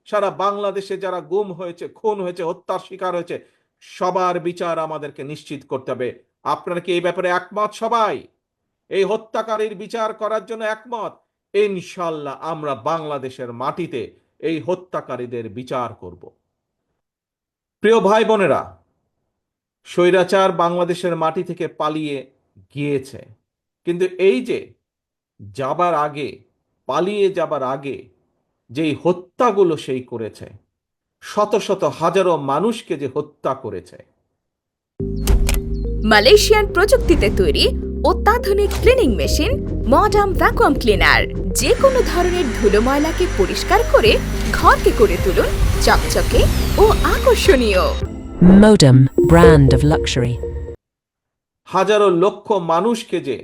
সারা বাংলাদেশে যারা গুম হয়েছে, খুন হয়েছে, হত্যার শিকার হয়েছে, সবার বিচার আমাদেরকে নিশ্চিত করতে হবে। আপনারা কি এই ব্যাপারে একমত? সবাই এই হত্যাকারীর বিচার করার জন্য একমত? ইনশাল্লাহ আমরা বাংলাদেশের মাটিতে এই হত্যাকারীদের বিচার করব। প্রিয় ভাই বোনেরা, স্বৈরাচার বাংলাদেশের মাটি থেকে পালিয়ে গিয়েছে, কিন্তু এই যে যাবার আগে, পালিয়ে যাবার আগে যেই হত্যাগুলো সেই করেছে, শত শত হাজারো মানুষকে যে হত্যা করেছে। মালয়েশিয়ান প্রযুক্তিতে তৈরি অত্যাধুনিক cleaning machine modern vacuum cleaner যে কোনো ধরনের ধুলো ময়লাকে পরিষ্কার করে ঘরকে করে তুলুন চকচকে ও আকর্ষণীয়। Modem, brand of luxury. হাজারো লক্ষ মানুষকে যে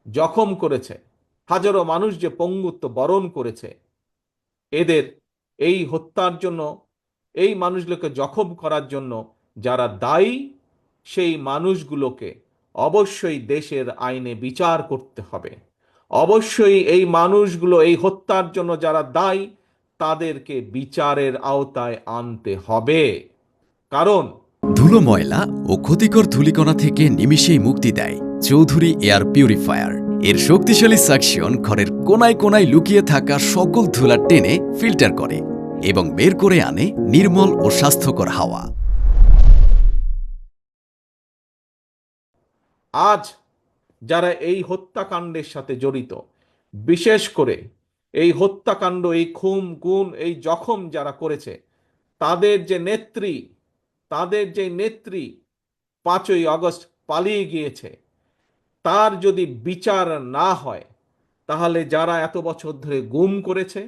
জখম করেছে, হাজারো মানুষ যে পঙ্গুত্ব বরণ করেছে, এদের এই হত্যার জন্য, এই মানুষগুলোকে জখম করার জন্য যারা দায়ী, সেই মানুষগুলোকে অবশ্যই দেশের আইনে বিচার করতে হবে। অবশ্যই এই মানুষগুলো, এই হত্যার জন্য যারা দায়ী, তাদেরকে বিচারের আওতায় আনতে হবে। কারণ ধুলো ময়লা ও ক্ষতিকর ধূলিকণা থেকে নিমিষেই মুক্তি দেয় চৌধুরী এয়ার পিউরিফায়ার। এর শক্তিশালী সাকশন ঘরের কোনায় কোনায় লুকিয়ে থাকা সকল ধুলা টেনে ফিল্টার করে এবং বের করে আনে নির্মল ও স্বাস্থ্যকর হাওয়া। আজ যারা এই হত্যাকাণ্ডের সাথে জড়িত, বিশেষ করে এই হত্যাকাণ্ড, এই খুন গুম, এই জখম যারা করেছে, তাদের যে নেত্রী, তাদের যে নেত্রী 5ই আগস্ট পালিয়ে গিয়েছে, তার যদি বিচার না হয়, তাহলে যারা এত বছর ধরে গুম করেছে,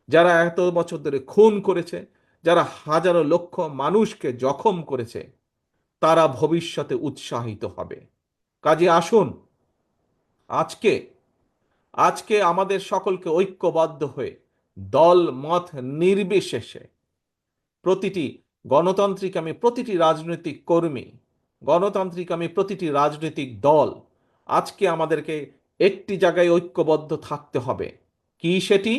যারা এত বছর ধরে খুন করেছে, যারা হাজারো লক্ষ মানুষকে জখম করেছে, তারা ভবিষ্যতে উৎসাহিত হবে। কাজে আসুন, আজকে আজকে আমাদের সকলকে ঐক্যবদ্ধ হয়ে দল মত নির্বিশেষে প্রতিটি গণতান্ত্রিকামী, প্রতিটি রাজনৈতিক কর্মী, গণতান্ত্রিকামী প্রতিটি রাজনৈতিক দল, আজকে আমাদেরকে একটি জায়গায় ঐক্যবদ্ধ থাকতে হবে। কি সেটি?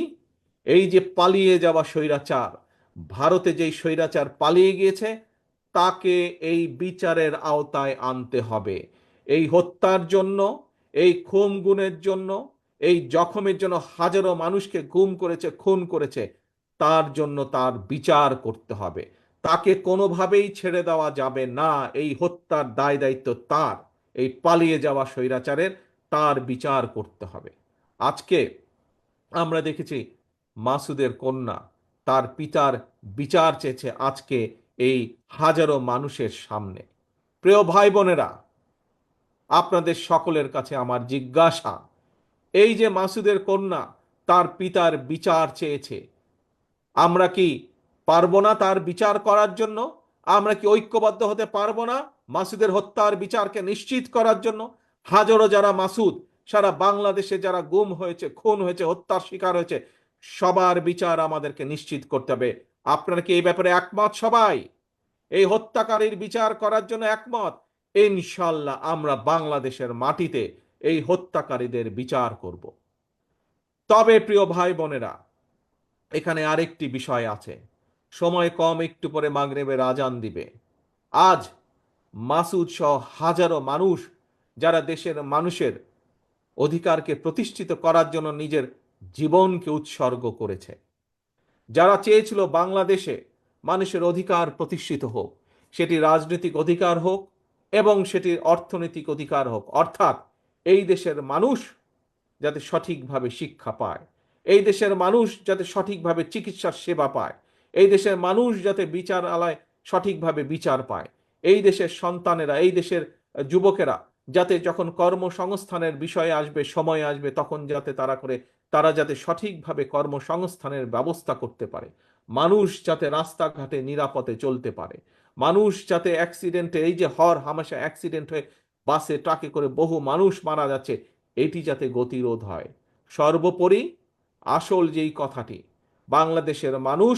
এই যে পালিয়ে যাওয়া স্বৈরাচার, ভারতে যেই স্বৈরাচার পালিয়ে গিয়েছে, তাকে এই বিচারের আওতায় আনতে হবে। এই হত্যার জন্য, এই খুন গুমের জন্য, এই জখমের জন্য, হাজারো মানুষকে গুম করেছে, খুন করেছে, তার জন্য তার বিচার করতে হবে। তাকে কোনোভাবেই ছেড়ে দেওয়া যাবে না। এই হত্যার দায় দায়িত্ব তার, এই পালিয়ে যাওয়া স্বৈরাচারের, তার বিচার করতে হবে। আজকে আমরা দেখেছি মাসুদের কন্যা তার পিতার বিচার চেয়েছে আজকে এই হাজারো মানুষের সামনে। প্রিয় ভাই বোনেরা, আপনাদের সকলের কাছে আমার জিজ্ঞাসা, এই যে মাসুদের কন্যা তার পিতার বিচার চেয়েছে, আমরা কি পারবো না তার বিচার করার জন্য? আমরা কি ঐক্যবদ্ধ হতে পারবো না মাসুদের হত্যার বিচারকে নিশ্চিত করার জন্য? হাজারো যারা মাসুদ, সারা বাংলাদেশে যারা গুম হয়েছে, খুন হয়েছে, হত্যার শিকার হয়েছে, সবার বিচার আমাদেরকে নিশ্চিত করতে হবে। আপনারা কি এই ব্যাপারে একমত? সবাই এই হত্যাকারীর বিচার করার জন্য একমত? ইনশাল্লাহ আমরা বাংলাদেশের মাটিতে এই হত্যাকারীদের বিচার করব। তবে প্রিয় ভাই বোনেরা, এখানে আরেকটি বিষয় আছে। সময় কম, একটু পরে মাগরিবের আজান দিবে। আজ মাসুদ সহ হাজারো মানুষ যারা দেশের মানুষের অধিকারকে প্রতিষ্ঠিত করার জন্য নিজের জীবনকে উৎসর্গ করেছে, যারা চেয়েছিল বাংলাদেশে মানুষের অধিকার প্রতিষ্ঠিত হোক, সেটি রাজনৈতিক অধিকার হোক এবং সেটি অর্থনৈতিক অধিকার হোক, অর্থাৎ এই দেশের মানুষ যাতে সঠিকভাবে শিক্ষা পায়, এই দেশের মানুষ যাতে সঠিকভাবে চিকিৎসার সেবা পায়, এই দেশের মানুষ যাতে বিচারালয় সঠিকভাবে বিচার পায়, এই দেশের সন্তানেরা, এই দেশের যুবকেরা যাতে যখন কর্মসংস্থানের বিষয়ে আসবে, সময় আসবে, তখন যাতে তারা যাতে সঠিকভাবে কর্মসংস্থানের ব্যবস্থা করতে পারে, মানুষ যাতে রাস্তাঘাটে নিরাপদে চলতে পারে, মানুষ যাতে অ্যাক্সিডেন্টে, এই যে হামেশা অ্যাক্সিডেন্ট হয়ে বাসে ট্রাকে করে বহু মানুষ মারা যাচ্ছে, এটি যাতে গতিরোধ হয়। সর্বোপরি আসল যেই কথাটি, বাংলাদেশের মানুষ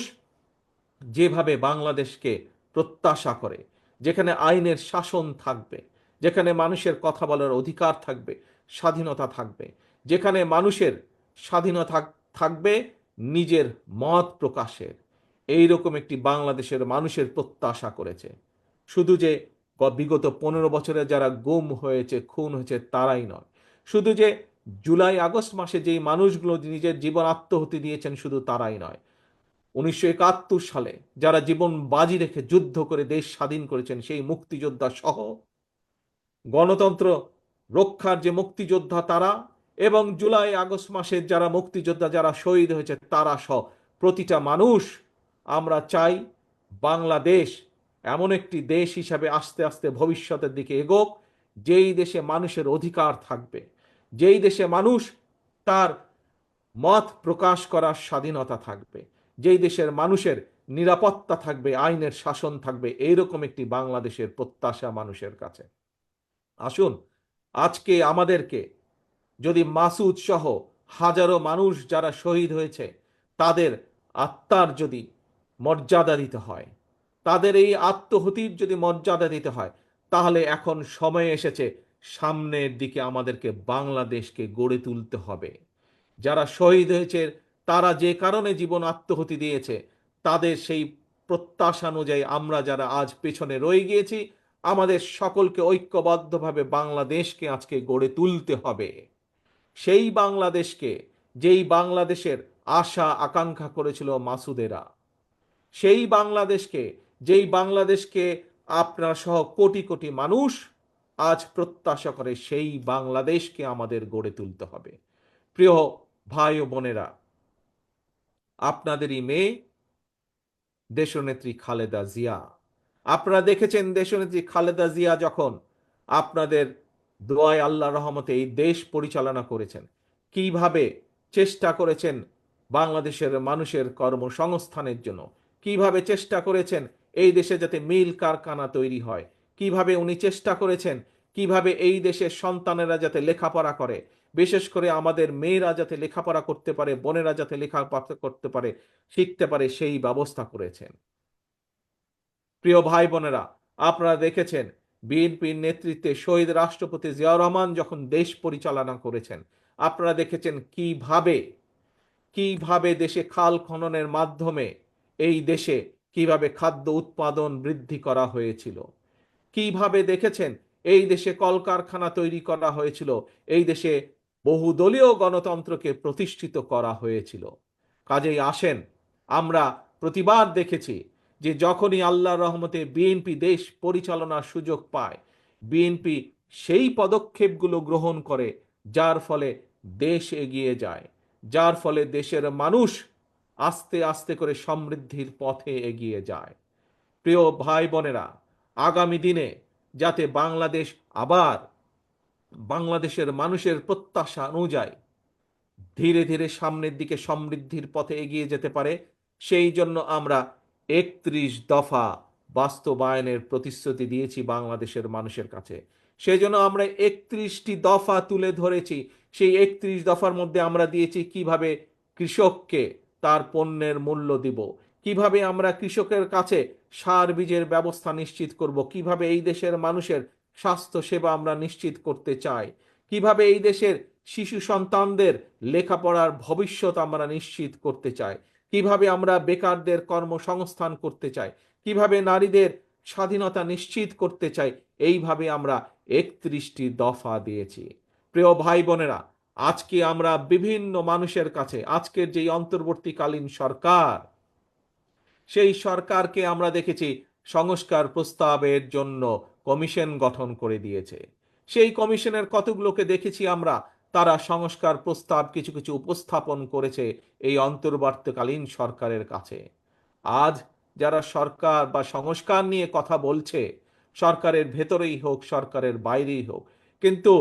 যেভাবে বাংলাদেশকে প্রত্যাশা করে, যেখানে আইনের শাসন থাকবে, যেখানে মানুষের কথা বলার অধিকার থাকবে, স্বাধীনতা থাকবে, যেখানে মানুষের স্বাধীনতা থাকবে নিজের মত প্রকাশের, এইরকম একটি বাংলাদেশের মানুষের প্রত্যাশা করেছে। শুধু যে বিগত 15 বছরে যারা গুম হয়েছে, খুন হয়েছে তারাই নয়, শুধু যে জুলাই আগস্ট মাসে যেই মানুষগুলো নিজের জীবন আত্মহতি দিয়েছেন শুধু তারাই নয়, 1971 সালে যারা জীবন বাজি রেখে যুদ্ধ করে দেশ স্বাধীন করেছেন সেই মুক্তিযোদ্ধা সহ, গণতন্ত্র রক্ষার যে মুক্তিযোদ্ধা তারা, এবং জুলাই আগস্ট মাসের যারা মুক্তিযোদ্ধা যারা শহীদ হয়েছে তারা সহ প্রতিটা মানুষ, আমরা চাই বাংলাদেশ এমন একটি দেশ হিসাবে আস্তে আস্তে ভবিষ্যতের দিকে এগোক, যেই দেশে মানুষের অধিকার থাকবে, যেই দেশে মানুষ তার মত প্রকাশ করার স্বাধীনতা থাকবে, যেই দেশের মানুষের নিরাপত্তা থাকবে, আইনের শাসন থাকবে। এইরকম একটি বাংলাদেশের প্রত্যাশা মানুষের কাছে। আসুন আজকে আমাদেরকে যদি মাসুদ সহ হাজারো মানুষ যারা শহীদ হয়েছে তাদের আত্মার যদি মর্যাদা দিতে হয়, তাদের এই আত্মহতির যদি মর্যাদা দিতে হয়, তাহলে এখন সময় এসেছে সামনের দিকে আমাদেরকে বাংলাদেশকে গড়ে তুলতে হবে। যারা শহীদ হয়েছে তারা যে কারণে জীবন আত্মহতি দিয়েছে, তাদের সেই প্রত্যাশা অনুযায়ী আমরা যারা আজ পেছনে রয়ে গিয়েছি, আমাদের সকলকে ঐক্যবদ্ধভাবে বাংলাদেশকে আজকে গড়ে তুলতে হবে। সেই বাংলাদেশকে, যেই বাংলাদেশের আশা আকাঙ্ক্ষা করেছিল মাসুদেরা, সেই বাংলাদেশকে, যেই বাংলাদেশকে আপনার সহ কোটি কোটি মানুষ আজ প্রত্যাশা করে, সেই বাংলাদেশকে আমাদের গড়ে তুলতে হবে। প্রিয় ভাই ও বোনেরা, আপনাদেরই মেয়ে দেশনেত্রী খালেদা জিয়া, আপনারা দেখেছেন দেশনেত্রী খালেদা জিয়া যখন আপনাদের দোয়ায় আল্লাহ রহমতে এই দেশ পরিচালনা করেছেন, কিভাবে চেষ্টা করেছেন বাংলাদেশের মানুষের কর্মসংস্থানের জন্য, কিভাবে চেষ্টা করেছেন এই দেশে যাতে মিল কারখানা তৈরি হয়, কিভাবে উনি চেষ্টা করেছেন কিভাবে এই দেশের সন্তানেরা যাতে লেখাপড়া করে, বিশেষ করে আমাদের মেয়েরা যাতে লেখাপড়া করতে পারে, বোনেরা যাতে লেখাপড়া করতে পারে, শিখতে পারে, সেই ব্যবস্থা করেছেন। প্রিয় ভাই বোনেরা, আপনারা দেখেছেন বিএনপির নেতৃত্বে শহীদ রাষ্ট্রপতি জিয়াউর রহমান যখন দেশ পরিচালনা করেছেন, আপনারা দেখেছেন কিভাবে কিভাবে দেশে খাল খননের মাধ্যমে এই দেশে কিভাবে খাদ্য উৎপাদন বৃদ্ধি করা হয়েছিল, কিভাবে দেখেছেন এই দেশে কলকারখানা তৈরি করা হয়েছিল, এই দেশে বহুদলীয় গণতন্ত্রকে প্রতিষ্ঠিত করা হয়েছিল। কাজেই আসেন, আমরা প্রতিবার দেখেছি যে যখনই আল্লাহর রহমতে বিএনপি দেশ পরিচালনার সুযোগ পায়, বিএনপি সেই পদক্ষেপগুলো গ্রহণ করে যার ফলে দেশ এগিয়ে যায়, যার ফলে দেশের মানুষ আস্তে আস্তে করে সমৃদ্ধির পথে এগিয়ে যায়। প্রিয় ভাই বোনেরা, আগামী দিনে যাতে বাংলাদেশ আবার বাংলাদেশের মানুষের প্রত্যাশা অনুযায়ী ধীরে ধীরে সামনের দিকে সমৃদ্ধির পথে এগিয়ে যেতে পারে, সেই জন্য আমরা 31 দফা বাস্তবায়নের প্রতিশ্রুতি দিয়েছি বাংলাদেশের মানুষের কাছে। সেই জন্য আমরা 31টি দফা তুলে ধরেছি। সেই 31 দফার মধ্যে আমরা দিয়েছি কিভাবে কৃষককে তার পণ্যের মূল্য দিব, কিভাবে আমরা কৃষকের কাছে সার বীজের ব্যবস্থা নিশ্চিত করব, কিভাবে এই দেশের মানুষের স্বাস্থ্য সেবা আমরা নিশ্চিত করতে চাই, কিভাবে এই দেশের শিশু সন্তানদের লেখাপড়ার ভবিষ্যৎ আমরা নিশ্চিত করতে চাই, কিভাবে আমরা বেকারদের কর্মসংস্থান করতে চাই, কিভাবে নারীদের স্বাধীনতা নিশ্চিত করতে চাই, এইভাবে আমরা 31টি দফা দিয়েছি। প্রিয় ভাই বোনেরা, আজকে আমরা বিভিন্ন মানুষের কাছে আজকের যেই অন্তর্বর্তীকালীন সরকার, সেই সরকারকে আমরা দেখেছি সংস্কার প্রস্তাবের জন্য কমিশন গঠন করে দিয়েছে। সেই কমিশনের কতগুলোকে দেখেছি আমরা, তারা সংস্কার প্রস্তাব কিছু কিছু উপস্থাপন করেছে এই অন্তর্বর্তীকালীন সরকারের কাছে। আজ যারা সরকার বা সংস্কার নিয়ে কথা বলছে, সরকারের ভেতরেই হোক সরকারের বাইরেই হোক, কিন্তু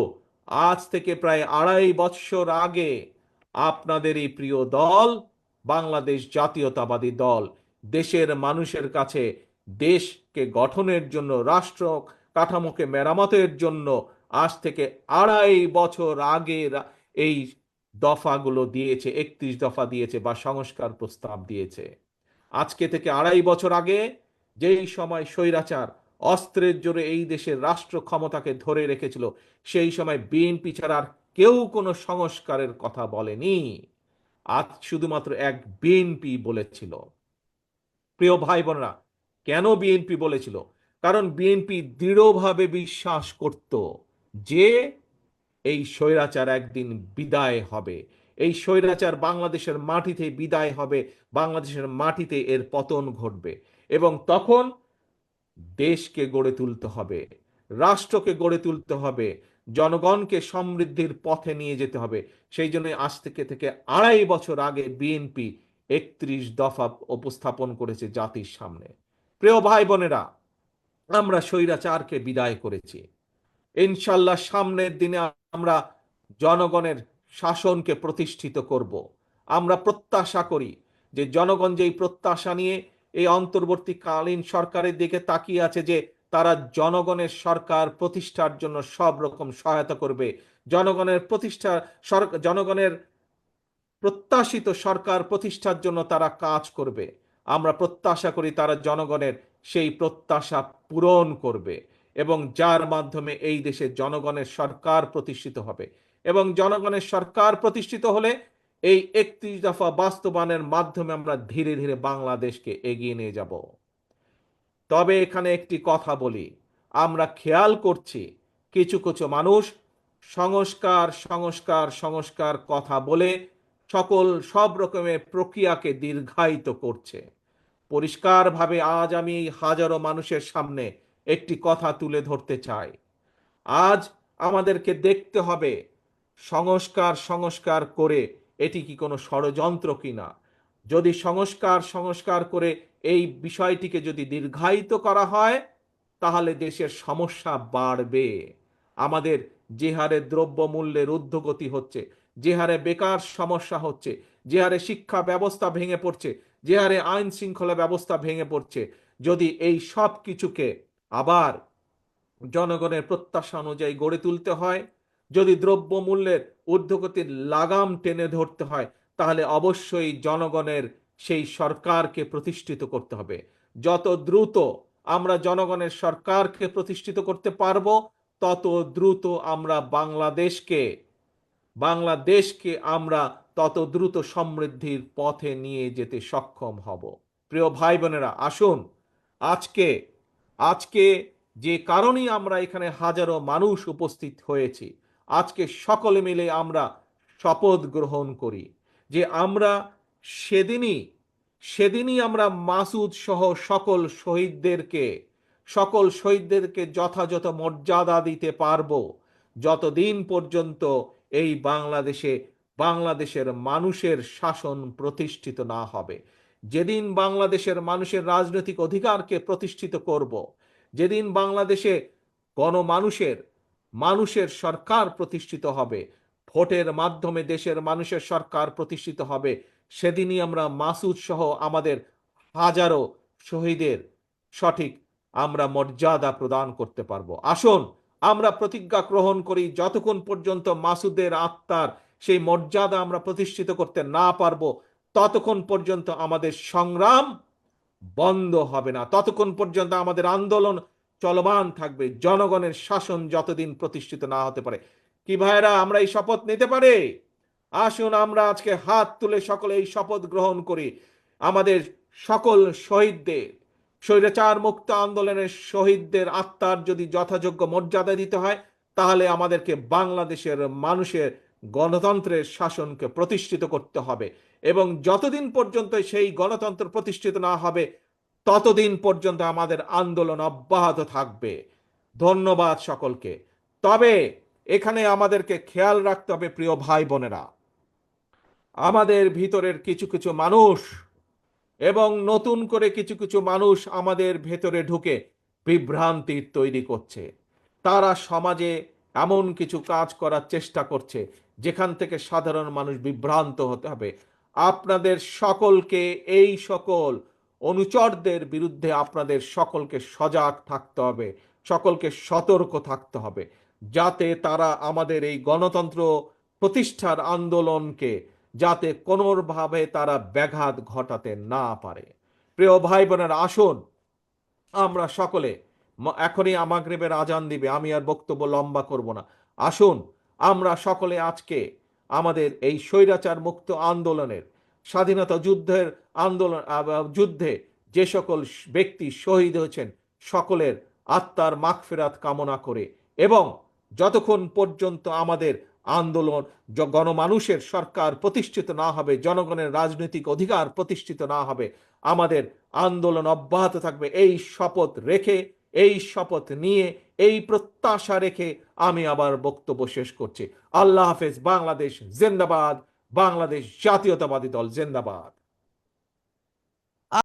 আজ থেকে প্রায় 2.5 বছর আগে আপনাদের এই প্রিয় দল বাংলাদেশ জাতীয়তাবাদী দল দেশের মানুষের কাছে দেশকে গঠনের জন্য, রাষ্ট্র কাঠামোকে মেরামতের জন্য আজ থেকে 2.5 বছর আগে এই দফাগুলো দিয়েছে, 31 দফা দিয়েছে বা সংস্কার প্রস্তাব দিয়েছে। আজকে থেকে 2.5 বছর আগে, যেই সময় স্বৈরাচার অস্ত্রের জোরে এই দেশের রাষ্ট্র ক্ষমতাকে ধরে রেখেছিল, সেই সময় বিএনপি ছাড়া আর কেউ কোনো সংস্কারের কথা বলেনি। আজ শুধুমাত্র এক বিএনপি বলেছিল। প্রিয় ভাই বোনেরা, কেন বিএনপি বলেছিল? কারণ বিএনপি দৃঢ়ভাবে বিশ্বাস করত যে এই স্বৈরাচার একদিন বিদায় হবে, এই স্বৈরাচার বাংলাদেশের মাটিতে বিদায় হবে, বাংলাদেশের মাটিতে এর পতন ঘটবে, এবং তখন দেশকে গড়ে তুলতে হবে, রাষ্ট্রকে গড়ে তুলতে হবে, জনগণকে সমৃদ্ধির পথে নিয়ে যেতে হবে। সেই জন্য আজ থেকে 2.5 বছর আগে বিএনপি 31 দফা উপস্থাপন করেছে জাতির সামনে। প্রিয় ভাই বোনেরা, আমরা স্বৈরাচারকে বিদায় করেছি। ইনশাল্লাহ সামনের দিনে আমরা জনগণের শাসনকে প্রতিষ্ঠিত করব। আমরা প্রত্যাশা করি যে জনগণ যেই প্রত্যাশা নিয়ে এই অন্তর্বর্তীকালীন সরকারের দিকে তাকিয়ে আছে, যে তারা জনগণের সরকার প্রতিষ্ঠার জন্য সব রকম সহায়তা করবে, জনগণের প্রত্যাশিত সরকার প্রতিষ্ঠার জন্য তারা কাজ করবে। আমরা প্রত্যাশা করি তারা জনগণের সেই প্রত্যাশা পূরণ করবে, এবং যার মাধ্যমে এই দেশে জনগণের সরকার প্রতিষ্ঠিত হবে। এবং জনগণের সরকার প্রতিষ্ঠিত হলে এই 31 দফা বাস্তবায়নের মাধ্যমে আমরা ধীরে ধীরে বাংলাদেশকে এগিয়ে নিয়ে যাব। তবে এখানে একটি কথা বলি, আমরা খেয়াল করছি কিছু কিছু মানুষ সংস্কার সংস্কার সংস্কার কথা বলে সব রকমের প্রক্রিয়াকে দীর্ঘায়িত করছে। পরিষ্কারভাবে আজ আমি এই হাজারো মানুষের সামনে একটি কথা তুলে ধরতে চাই। আজ আমাদেরকে দেখতে হবে সংস্কার সংস্কার করে এটি কি কোনো ষড়যন্ত্র কিনা। যদি সংস্কার সংস্কার করে এই বিষয়টিকে যদি দীর্ঘায়িত করা হয়, তাহলে দেশের সমস্যা বাড়বে। আমাদের যে হারে দ্রব্যমূল্যের ঊর্ধ্বগতি হচ্ছে, যে হারে বেকার সমস্যা হচ্ছে, যে হারে শিক্ষা ব্যবস্থা ভেঙে পড়ছে, যে হারে আইন শৃঙ্খলা ব্যবস্থা ভেঙে পড়ছে, যদি এই সব কিছুকে আবার জনগণের প্রত্যাশা অনুযায়ী গড়ে তুলতে হয়, যদি দ্রব্যমূল্যের ঊর্ধ্বগতির লাগাম টেনে ধরতে হয়, তাহলে অবশ্যই জনগণের সেই সরকারকে প্রতিষ্ঠিত করতে হবে। যত দ্রুত আমরা জনগণের সরকারকে প্রতিষ্ঠিত করতে পারবো, তত দ্রুত আমরা বাংলাদেশকে আমরা তত দ্রুত সমৃদ্ধির পথে নিয়ে যেতে সক্ষম হব। প্রিয় ভাই বোনেরা, আসুন আজকে আজকে যে কারণেই আমরা এখানে হাজারো মানুষ উপস্থিত হয়েছি, আজকে সকলে মিলে আমরা শপথ গ্রহণ করি যে আমরা সেদিনই আমরা মাসুদ সহ সকল শহীদদেরকে যথাযথ মর্যাদা দিতে পারবো, যতদিন পর্যন্ত এই বাংলাদেশের মানুষের শাসন প্রতিষ্ঠিত না হবে। যেদিন বাংলাদেশের মানুষের রাজনৈতিক অধিকারকে প্রতিষ্ঠিত করব, যেদিন বাংলাদেশে মানুষের সরকার প্রতিষ্ঠিত হবে, ভোটের মাধ্যমে দেশের মানুষের সরকার প্রতিষ্ঠিত হবে, সেদিনই আমরা মাসুদ সহ আমাদের হাজারো শহীদের সঠিক আমরা মর্যাদা প্রদান করতে পারবো। আসুন আমরা প্রতিজ্ঞা গ্রহণ করি, যতক্ষণ পর্যন্ত মাসুদের আত্মার সেই মর্যাদা আমরা প্রতিষ্ঠিত করতে না পারবো, ততক্ষণ পর্যন্ত আমাদের সংগ্রাম বন্ধ হবে না, ততক্ষণ পর্যন্ত আমাদের আন্দোলন চলমান থাকবে, জনগণের শাসন যতদিন প্রতিষ্ঠিত না হতে পারে। কি ভাইরা, আমরা এই শপথ নিতে পারি? আসুন আমরা আজকে হাত তুলে সকলে এই শপথ গ্রহণ করি। আমাদের সকল শহীদদের, স্বৈরাচার মুক্ত আন্দোলনের শহীদদের আত্মার যদি যথাযোগ্য মর্যাদা দিতে হয়, তাহলে আমাদেরকে বাংলাদেশের মানুষের গণতন্ত্রের শাসনকে প্রতিষ্ঠিত করতে হবে, এবং যতদিন পর্যন্ত সেই গণতন্ত্র প্রতিষ্ঠিত না হবে, ততদিন পর্যন্ত আমাদের আন্দোলন অব্যাহত থাকবে। ধন্যবাদ সকলকে। তবে এখানে আমাদেরকে খেয়াল রাখতে হবে প্রিয় ভাই বোনেরা, আমাদের ভিতরের কিছু কিছু মানুষ এবং নতুন করে কিছু কিছু মানুষ আমাদের ভেতরে ঢুকে বিভ্রান্তি তৈরি করছে। তারা সমাজে এমন কিছু কাজ করার চেষ্টা করছে যেখান থেকে সাধারণ মানুষ বিভ্রান্ত হতে হবে। আপনাদের সকলকে, এই সকল অনুচরদের বিরুদ্ধে আপনাদের সকলকে সজাগ থাকতে হবে, সকলকে সতর্ক থাকতে হবে, যাতে তারা আমাদের এই গণতন্ত্র প্রতিষ্ঠার আন্দোলনকে যাতে কোনোভাবে তারা ব্যাঘাত ঘটাতে না পারে। প্রিয় ভাই বোনেরা, আসুন আমরা সকলে, এখনই মাগরিবের আজান দিবে, আমি আর বক্তব্য লম্বা করব না, আসুন আমরা সকলে আজকে আমাদের এই স্বৈরাচার মুক্ত আন্দোলনের, স্বাধীনতা যুদ্ধে যে সকল ব্যক্তি শহীদ হয়েছেন সকলের আত্মার মাগফিরাত কামনা করে, এবং যতক্ষণ পর্যন্ত আমাদের আন্দোলন গণমানুষের সরকার প্রতিষ্ঠিত না হবে, জনগণের রাজনৈতিক অধিকার প্রতিষ্ঠিত না হবে, আমাদের আন্দোলন অব্যাহত থাকবে। এই শপথ রেখে, এই শপথ নিয়ে, এই প্রত্যাশা রেখে আমি আবার বক্তব্য শেষ করছি। আল্লাহ হাফেজ। বাংলাদেশ জিন্দাবাদ। বাংলাদেশ জাতীয়তাবাদী দল জিন্দাবাদ।